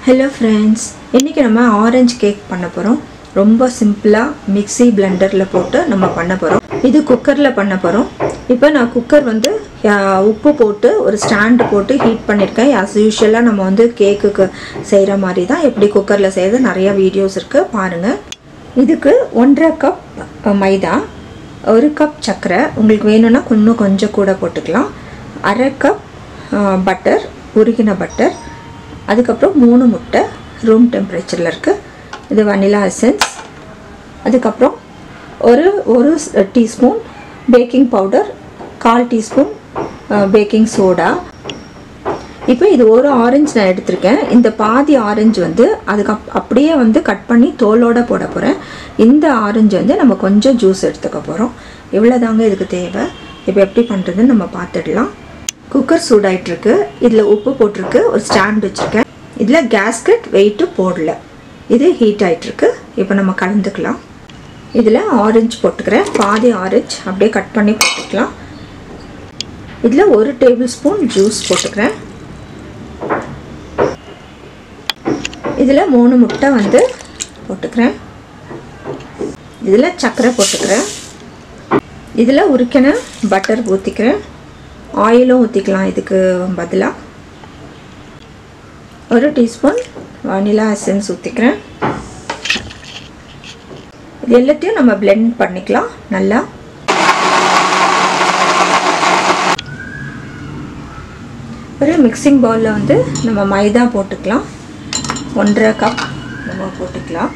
Hello friends, இன்னைக்கு நம்ம orange cake பண்ண போறோம். ரொம்ப சிம்பிளா மிக்ஸி பிளெண்டர்ல போட்டு நம்ம பண்ண போறோம். இது குக்கர்ல பண்ண போறோம். இப்போ நான் குக்கர் வந்து உப்பு போட்டு ஒரு ஸ்டாண்ட் போட்டு ஹீட் பண்ணிருக்கேன். as usual நம்ம வந்து கேக்குக்கு செய்யற மாதிரி தான். எப்படி குக்கர்ல செய்யறது நிறைய வீடியோஸ் இருக்கு பாருங்க. இதுக்கு 1.5 கப் மைதா, 1 கப் சர்க்கரை, உங்களுக்கு வேணும்னா கொஞ்சம் கூட போட்டுக்கலாம். 1/2 கப் பட்டர், உருகின பட்டர், அதுக்கப்புறம் 3 முட்டை ரூம் டெம்பரேச்சரில் இருக்குது. இது வனிலா எசன்ஸ். அதுக்கப்புறம் ஒரு teaspoon baking powder, 1/4 teaspoon baking soda. இப்போ இது ஒரு ஆரஞ்சு நான் எடுத்திருக்கேன். இந்த பாதி ஆரஞ்சு வந்து அப்படியே வந்து கட் பண்ணி தோலோடு போட போகிறேன். இந்த ஆரஞ்சு வந்து நம்ம கொஞ்சம் ஜூஸ் எடுத்துக்க போகிறோம். இவ்வளோதாங்க இதுக்கு தேவை. இப்போ எப்படி பண்ணுறதுன்னு நம்ம பார்த்துடலாம். குக்கர் சூடாயிட்டிருக்கு. இதில் உப்பு போட்டிருக்கு. ஒரு ஸ்டாண்ட் வச்சுருக்கேன். இதில் கேஸ்கட் வெயிட்டு போடல. இது ஹீட் ஆகிட்டுருக்கு. இப்போ நம்ம கலந்துக்கலாம். இதில் ஆரஞ்சு போட்டுக்கிறேன். பாதி ஆரஞ்சு அப்படியே கட் பண்ணி போட்டுக்கலாம். இதில் 1 டேபிள் ஸ்பூன் ஜூஸ் போட்டுக்கிறேன். இதில் 3 முட்டை வந்து போட்டுக்கிறேன். இதில் சர்க்கரை போட்டுக்கிறேன். இதில் உருக்கின பட்டர் ஊற்றிக்கிறேன். ஆயிலும் ஊற்றிக்கலாம். இதுக்கு பதிலாக 1 டீஸ்பூன் வனிலா எசன்ஸ் ஊற்றிக்கிறேன். இது எல்லாத்தையும் நம்ம பிளெண்ட் பண்ணிக்கலாம் நல்லா. ஒரு மிக்சிங் பவுலில் வந்து நம்ம மைதா போட்டுக்கலாம். 1.5 கப் நம்ம போட்டுக்கலாம்.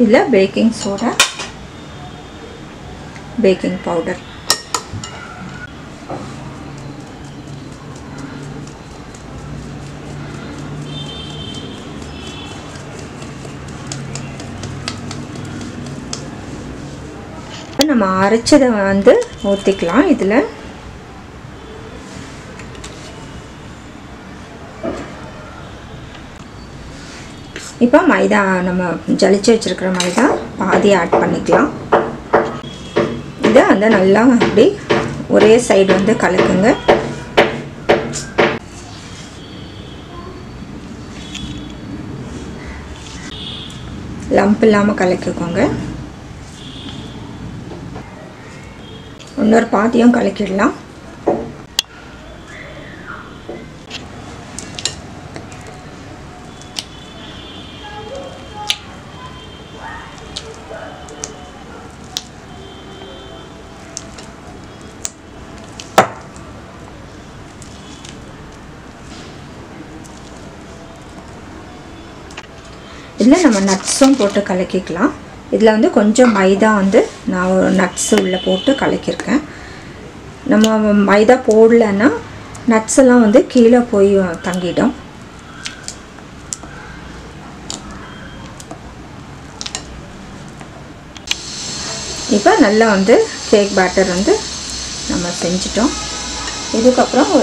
இதில் பேக்கிங் சோடா, பேக்கிங் பவுடர், நம்ம அரைச்சதை வந்து ஊற்றிக்கலாம். இதில் இப்போ மைதா நம்ம ஜலிச்சு வச்சிருக்கிற மைதா பாதி ஆட் பண்ணிக்கலாம். இதை வந்து நல்லா அப்படி ஒரே சைடு வந்து கலக்குங்க. லம்ப் இல்லாமல் கலக்கிக்கோங்க. இன்னொரு பாதியும் கலக்கிடலாம். இதில் நம்ம நட்ஸும் போட்டு கலக்கிக்கலாம். இதில் வந்து கொஞ்சம் மைதா வந்து நான் ஒரு நட்ஸ் உள்ளே போட்டு கலக்கியிருக்கேன். நம்ம மைதா போடலைன்னா நட்ஸ் எல்லாம் வந்து கீழே போய் தங்கிடும். இப்போ நல்லா வந்து கேக் பேட்டர் வந்து நம்ம செஞ்சிட்டோம். இதுக்கப்புறம்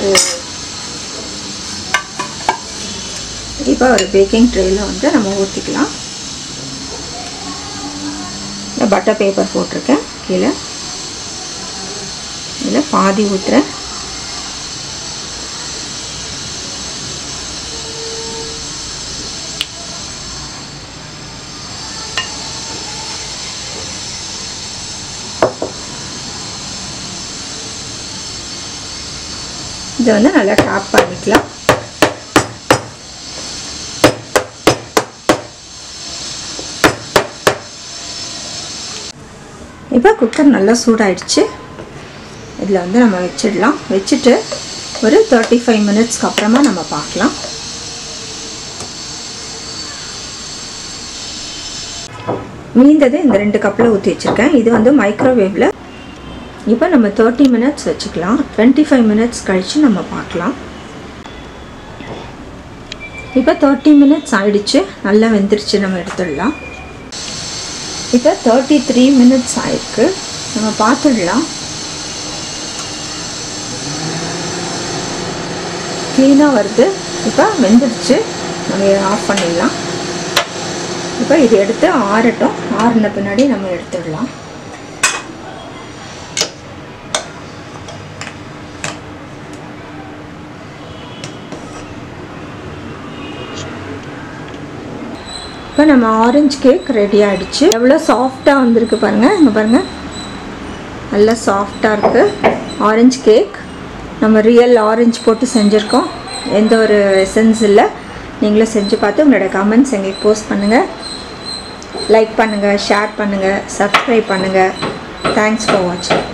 இப்போ ஒரு பேக்கிங் ட்ரேயில் வந்து நம்ம ஊற்றிக்கலாம். பட்டர் பேப்பர் போட்டிருக்கேன் கீழே. இதில் பாதி ஊற்றுறேன். இதை வந்து நல்லா டாப் பண்ணிக்கலாம். இப்போ குக்கர் நல்லா சூடாயிடுச்சு. இதில் வந்து நம்ம வச்சிடலாம். வச்சுட்டு ஒரு 35 மினிட்ஸ்க்கு அப்புறமா நம்ம பார்க்கலாம். மீந்தது இந்த 2 கப்பில் ஊற்றி வச்சுருக்கேன். இது வந்து மைக்ரோவேவில். இப்போ நம்ம 30 மினிட்ஸ் வச்சுக்கலாம். 25 மினிட்ஸ் கழித்து நம்ம பார்க்கலாம். இப்போ 30 மினிட்ஸ் ஆயிடுச்சு. நல்லா வெந்துருச்சு. நம்ம எடுத்துடலாம். இப்போ 33 மினிட்ஸ் ஆயிருக்கு. நம்ம பார்த்துடலாம். க்ளீனாக வருது. இப்போ வெந்துடுச்சு. நம்ம ஆஃப் பண்ணிடலாம். இப்போ இது எடுத்து ஆறட்டும். ஆறின பின்னாடி நம்ம எடுத்துடலாம். இப்போ நம்ம ஆரஞ்சு கேக் ரெடி ஆகிடுச்சு. எவ்வளோ சாஃப்டாக வந்திருக்கு பாருங்கள். இங்கே பாருங்கள், நல்லா சாஃப்டாக இருக்குது ஆரஞ்சு கேக். நம்ம ரியல் ஆரஞ்சு போட்டு செஞ்சுருக்கோம், எந்த ஒரு எசன்ஸ் இல்லை. நீங்களும் செஞ்சு பார்த்து உங்களோட கமெண்ட்ஸ் எங்களுக்கு போஸ்ட் பண்ணுங்கள். லைக் பண்ணுங்கள், ஷேர் பண்ணுங்கள், சப்ஸ்கிரைப் பண்ணுங்கள். தேங்க்ஸ் ஃபார் வாட்சிங்.